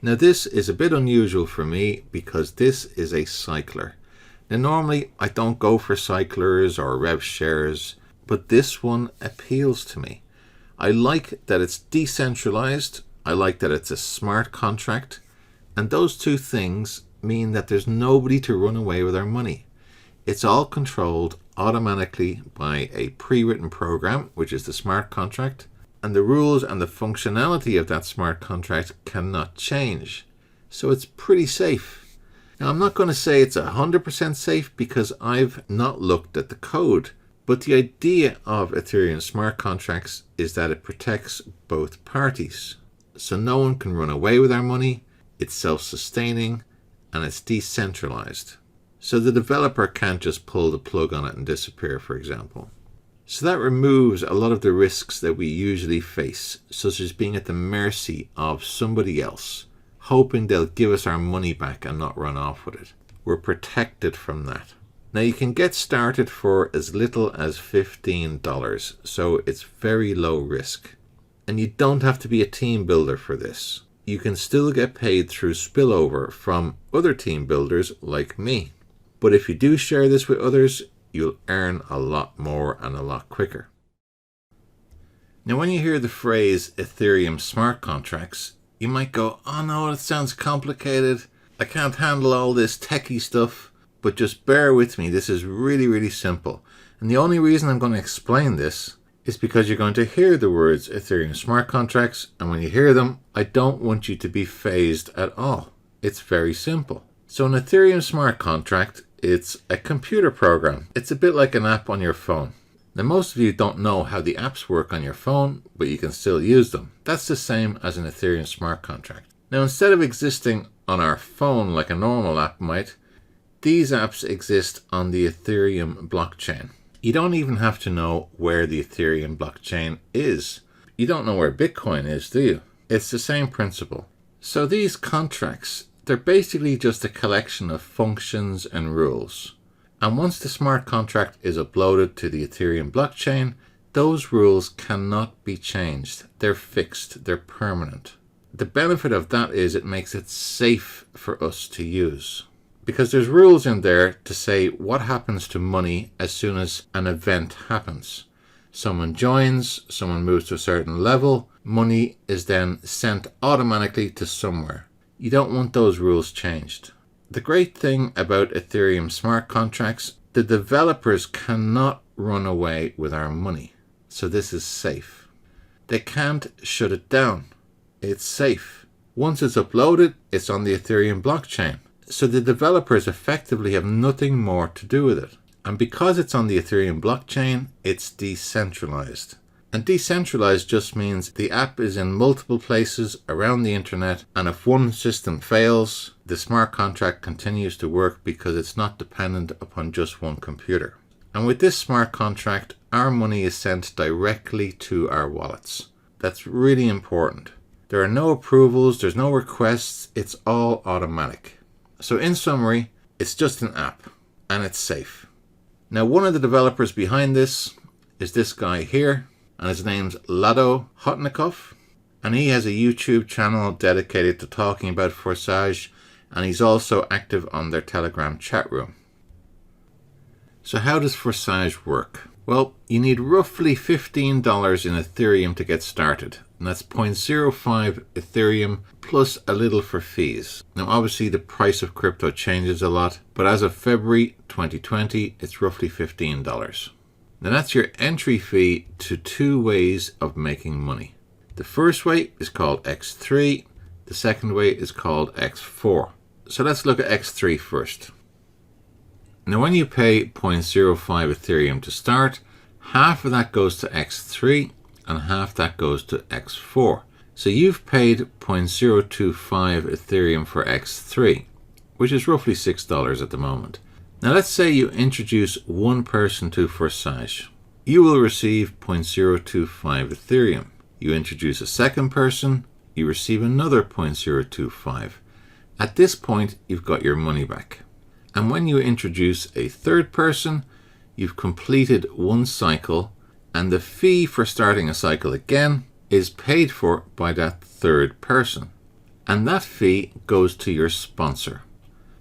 Now this is a bit unusual for me because this is a cycler. Now normally I don't go for cyclers or rev shares, but this one appeals to me. I like that it's decentralized, I like that it's a smart contract, and those two things mean that there's nobody to run away with our money. It's all controlled automatically by a pre-written program, which is the smart contract, and the rules and the functionality of that smart contract cannot change. So it's pretty safe. Now I'm not going to say it's 100% safe because I've not looked at the code, but the idea of Ethereum smart contracts is that it protects both parties. So no one can run away with our money, it's self-sustaining, and it's decentralized. So the developer can't just pull the plug on it and disappear, for example. So that removes a lot of the risks that we usually face, such as being at the mercy of somebody else, hoping they'll give us our money back and not run off with it. We're protected from that. Now you can get started for as little as $15, so it's very low risk. And you don't have to be a team builder for this. You can still get paid through spillover from other team builders like me. But if you do share this with others, you'll earn a lot more and a lot quicker. Now when you hear the phrase Ethereum smart contracts, you might go, oh no, it sounds complicated. I can't handle all this techie stuff. But just bear with me, this is really simple. And the only reason I'm going to explain this is because you're going to hear the words Ethereum smart contracts, and when you hear them, I don't want you to be phased at all. It's very simple. So an Ethereum smart contract, it's a computer program. It's a bit like an app on your phone. Now most of you don't know how the apps work on your phone, but you can still use them. That's the same as an Ethereum smart contract. Now instead of existing on our phone like a normal app might, these apps exist on the Ethereum blockchain. You don't even have to know where the Ethereum blockchain is. You don't know where Bitcoin is, do you? It's the same principle. So these contracts, they're basically just a collection of functions and rules. And once the smart contract is uploaded to the Ethereum blockchain, those rules cannot be changed. They're fixed, they're permanent. The benefit of that is it makes it safe for us to use. Because there's rules in there to say what happens to money as soon as an event happens. Someone joins, someone moves to a certain level, money is then sent automatically to somewhere. You don't want those rules changed. The great thing about Ethereum smart contracts, the developers cannot run away with our money. So this is safe. They can't shut it down. It's safe. Once it's uploaded, it's on the Ethereum blockchain. So the developers effectively have nothing more to do with it. And because it's on the Ethereum blockchain, it's decentralized. And decentralized just means the app is in multiple places around the internet, and if one system fails, the smart contract continues to work because it's not dependent upon just one computer. And with this smart contract, our money is sent directly to our wallets. That's really important. There are no approvals, there's no requests, it's all automatic. So in summary, it's just an app, and it's safe. Now one of the developers behind this is this guy here, and his name's Lado Hotnikov, and he has a YouTube channel dedicated to talking about Forsage, and he's also active on their Telegram chat room. So how does Forsage work? Well, you need roughly $15 in Ethereum to get started, and that's 0.05 Ethereum plus a little for fees. Now obviously the price of crypto changes a lot, but as of February 2020, it's roughly $15. Now that's your entry fee to two ways of making money. The first way is called X3, the second way is called X4. So let's look at X3 first. Now when you pay 0.05 Ethereum to start, half of that goes to X3 and half that goes to X4. So you've paid 0.025 Ethereum for X3, which is roughly $6 at the moment. Now let's say you introduce one person to Forsage. You will receive 0.025 Ethereum. You introduce a second person, you receive another 0.025. At this point, you've got your money back. And when you introduce a third person, you've completed one cycle, and the fee for starting a cycle again is paid for by that third person. and that fee goes to your sponsor.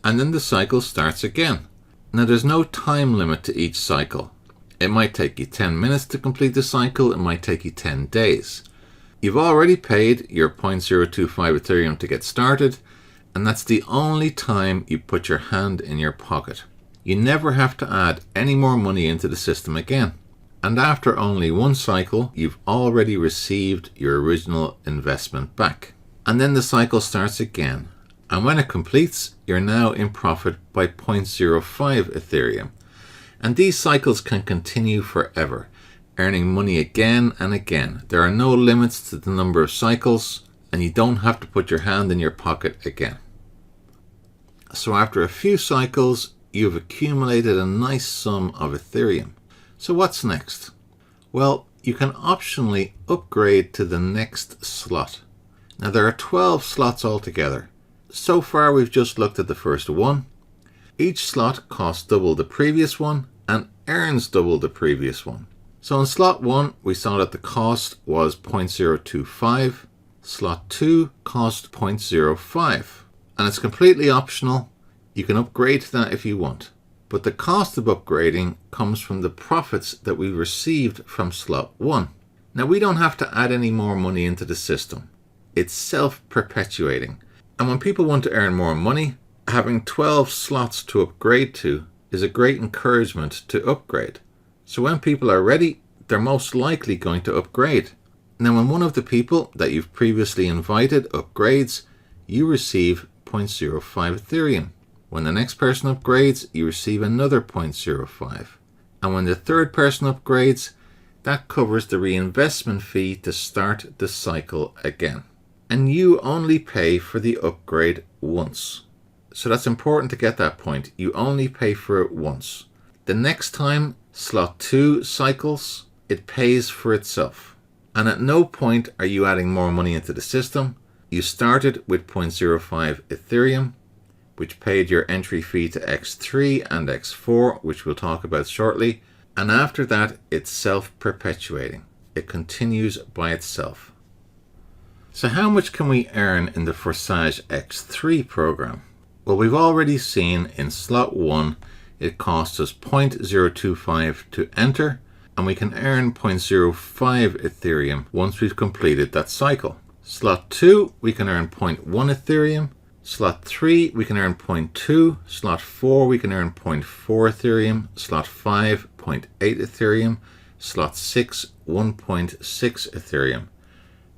And then the cycle starts again. Now there's no time limit to each cycle. It might take you 10 minutes to complete the cycle, it might take you 10 days. You've already paid your 0.025 Ethereum to get started, and that's the only time you put your hand in your pocket. You never have to add any more money into the system again. And after only one cycle, you've already received your original investment back. And then the cycle starts again. And when it completes, you're now in profit by 0.05 Ethereum. And these cycles can continue forever, earning money again and again. There are no limits to the number of cycles, and you don't have to put your hand in your pocket again. So after a few cycles, you've accumulated a nice sum of Ethereum. So what's next? Well, you can optionally upgrade to the next slot. Now there are 12 slots altogether. So far we've just looked at the first one. Each slot costs double the previous one and earns double the previous one. So in slot 1 we saw that the cost was 0.025. Slot 2 cost 0.05. And it's completely optional. You can upgrade to that if you want. But the cost of upgrading comes from the profits that we received from slot 1. Now we don't have to add any more money into the system. It's self-perpetuating. And when people want to earn more money, having 12 slots to upgrade to is a great encouragement to upgrade. So when people are ready, they're most likely going to upgrade. Now when one of the people that you've previously invited upgrades, you receive 0.05 Ethereum. When the next person upgrades, you receive another 0.05. And when the third person upgrades, that covers the reinvestment fee to start the cycle again. And you only pay for the upgrade once. So that's important to get that point. You only pay for it once. The next time slot 2 cycles, it pays for itself. And at no point are you adding more money into the system. You started with 0.05 Ethereum, which paid your entry fee to X3 and X4, which we'll talk about shortly. And after that, it's self-perpetuating. It continues by itself. So how much can we earn in the Forsage X3 program? Well, we've already seen in slot 1, it costs us 0.025 to enter, and we can earn 0.05 Ethereum once we've completed that cycle. Slot 2, we can earn 0.1 Ethereum. Slot 3, we can earn 0.2. Slot 4, we can earn 0.4 Ethereum. Slot 5, 0.8 Ethereum. Slot 6, 1.6 Ethereum.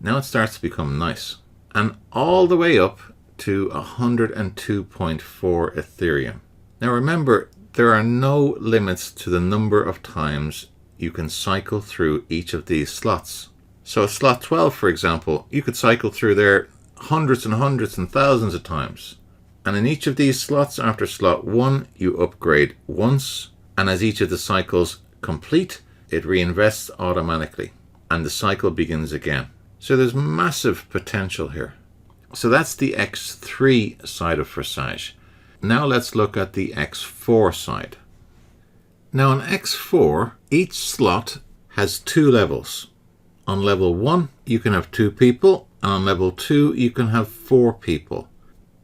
Now it starts to become nice. And all the way up to 102.4 Ethereum. Now remember, there are no limits to the number of times you can cycle through each of these slots. So slot 12, for example, you could cycle through there hundreds and hundreds and thousands of times. And in each of these slots after slot 1, you upgrade once, and as each of the cycles complete, it reinvests automatically, and the cycle begins again. So there's massive potential here. So that's the X3 side of Forsage. Now let's look at the X4 side. Now on X4, each slot has 2 levels. On level 1, you can have 2 people, and on level 2, you can have 4 people.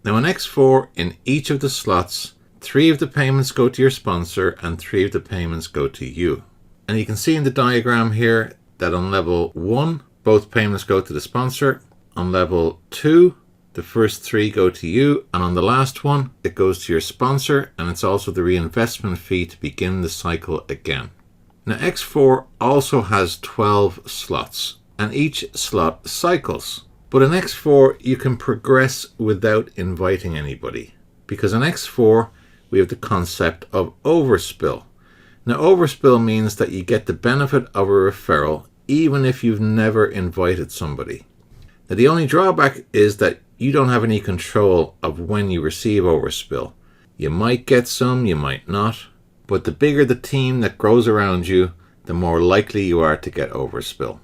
Now in X4, in each of the slots, 3 of the payments go to your sponsor and 3 of the payments go to you. And you can see in the diagram here that on level 1, both payments go to the sponsor. On level 2, the first 3 go to you, and on the last one, it goes to your sponsor, and it's also the reinvestment fee to begin the cycle again. Now X4 also has 12 slots, and each slot cycles. But in X4, you can progress without inviting anybody, because in X4, we have the concept of overspill. Now overspill means that you get the benefit of a referral even if you've never invited somebody. Now the only drawback is that you don't have any control of when you receive overspill. You might get some, you might not, but the bigger the team that grows around you, the more likely you are to get overspill.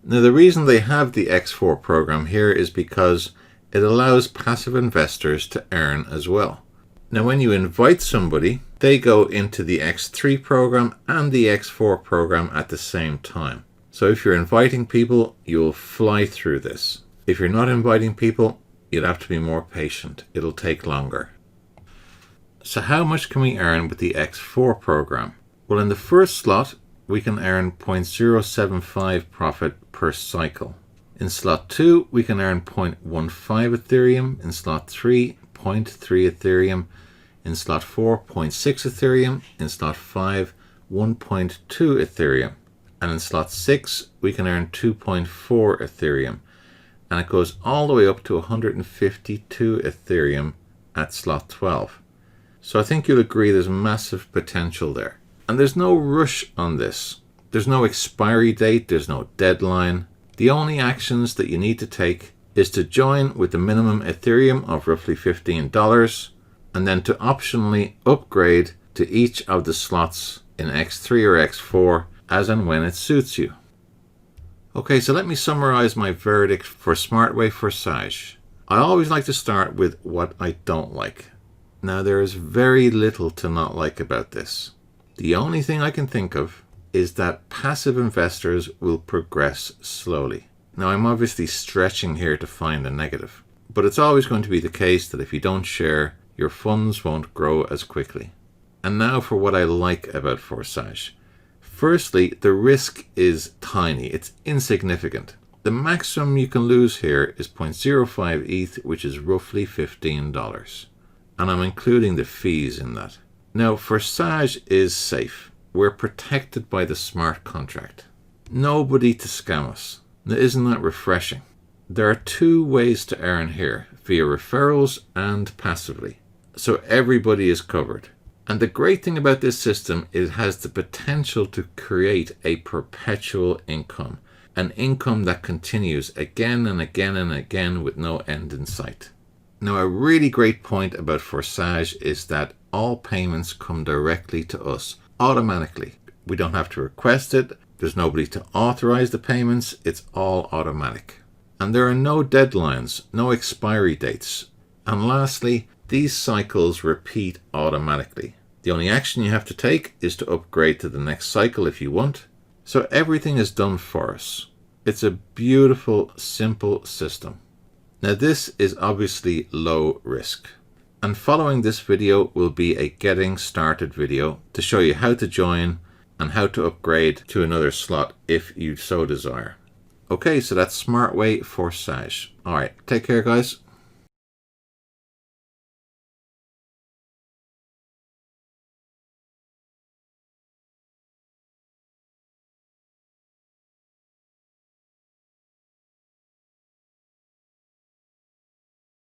Now the reason they have the X4 program here is because it allows passive investors to earn as well. Now when you invite somebody, they go into the X3 program and the X4 program at the same time. So if you're inviting people, you'll fly through this. If you're not inviting people, you'd have to be more patient. It'll take longer. So how much can we earn with the X4 program? Well, in the first slot, we can earn 0.075 profit per cycle. In slot 2, we can earn 0.15 Ethereum. In slot 3, 0.3 Ethereum. In slot 4, 0.6 Ethereum. In slot 5, 1.2 Ethereum. And in slot 6, we can earn 2.4 Ethereum. And it goes all the way up to 152 Ethereum at slot 12. So I think you'll agree there's massive potential there. And there's no rush on this. There's no expiry date, there's no deadline. The only actions that you need to take is to join with the minimum Ethereum of roughly $15 and then to optionally upgrade to each of the slots in X3 or X4 as and when it suits you. Okay, so let me summarize my verdict for SmartWay Forsage. I always like to start with what I don't like. Now, there is very little to not like about this. The only thing I can think of is that passive investors will progress slowly. Now, I'm obviously stretching here to find a negative, but it's always going to be the case that if you don't share, your funds won't grow as quickly. And now for what I like about Forsage. Firstly, the risk is tiny. It's insignificant. The maximum you can lose here is 0.05 ETH, which is roughly $15. And I'm including the fees in that. Now, Forsage is safe. We're protected by the smart contract. Nobody to scam us. Now, isn't that refreshing? There are 2 ways to earn here, via referrals and passively. So everybody is covered. And the great thing about this system is it has the potential to create a perpetual income. An income that continues again and again and again with no end in sight. Now, a really great point about Forsage is that all payments come directly to us, automatically. We don't have to request it. There's nobody to authorize the payments. It's all automatic. And there are no deadlines, no expiry dates. And lastly, these cycles repeat automatically. The only action you have to take is to upgrade to the next cycle if you want. So everything is done for us. It's a beautiful, simple system. Now, this is obviously low risk. And following this video will be a getting started video to show you how to join and how to upgrade to another slot if you so desire. Okay, so that's SmartWay Forsage. All right, take care, guys.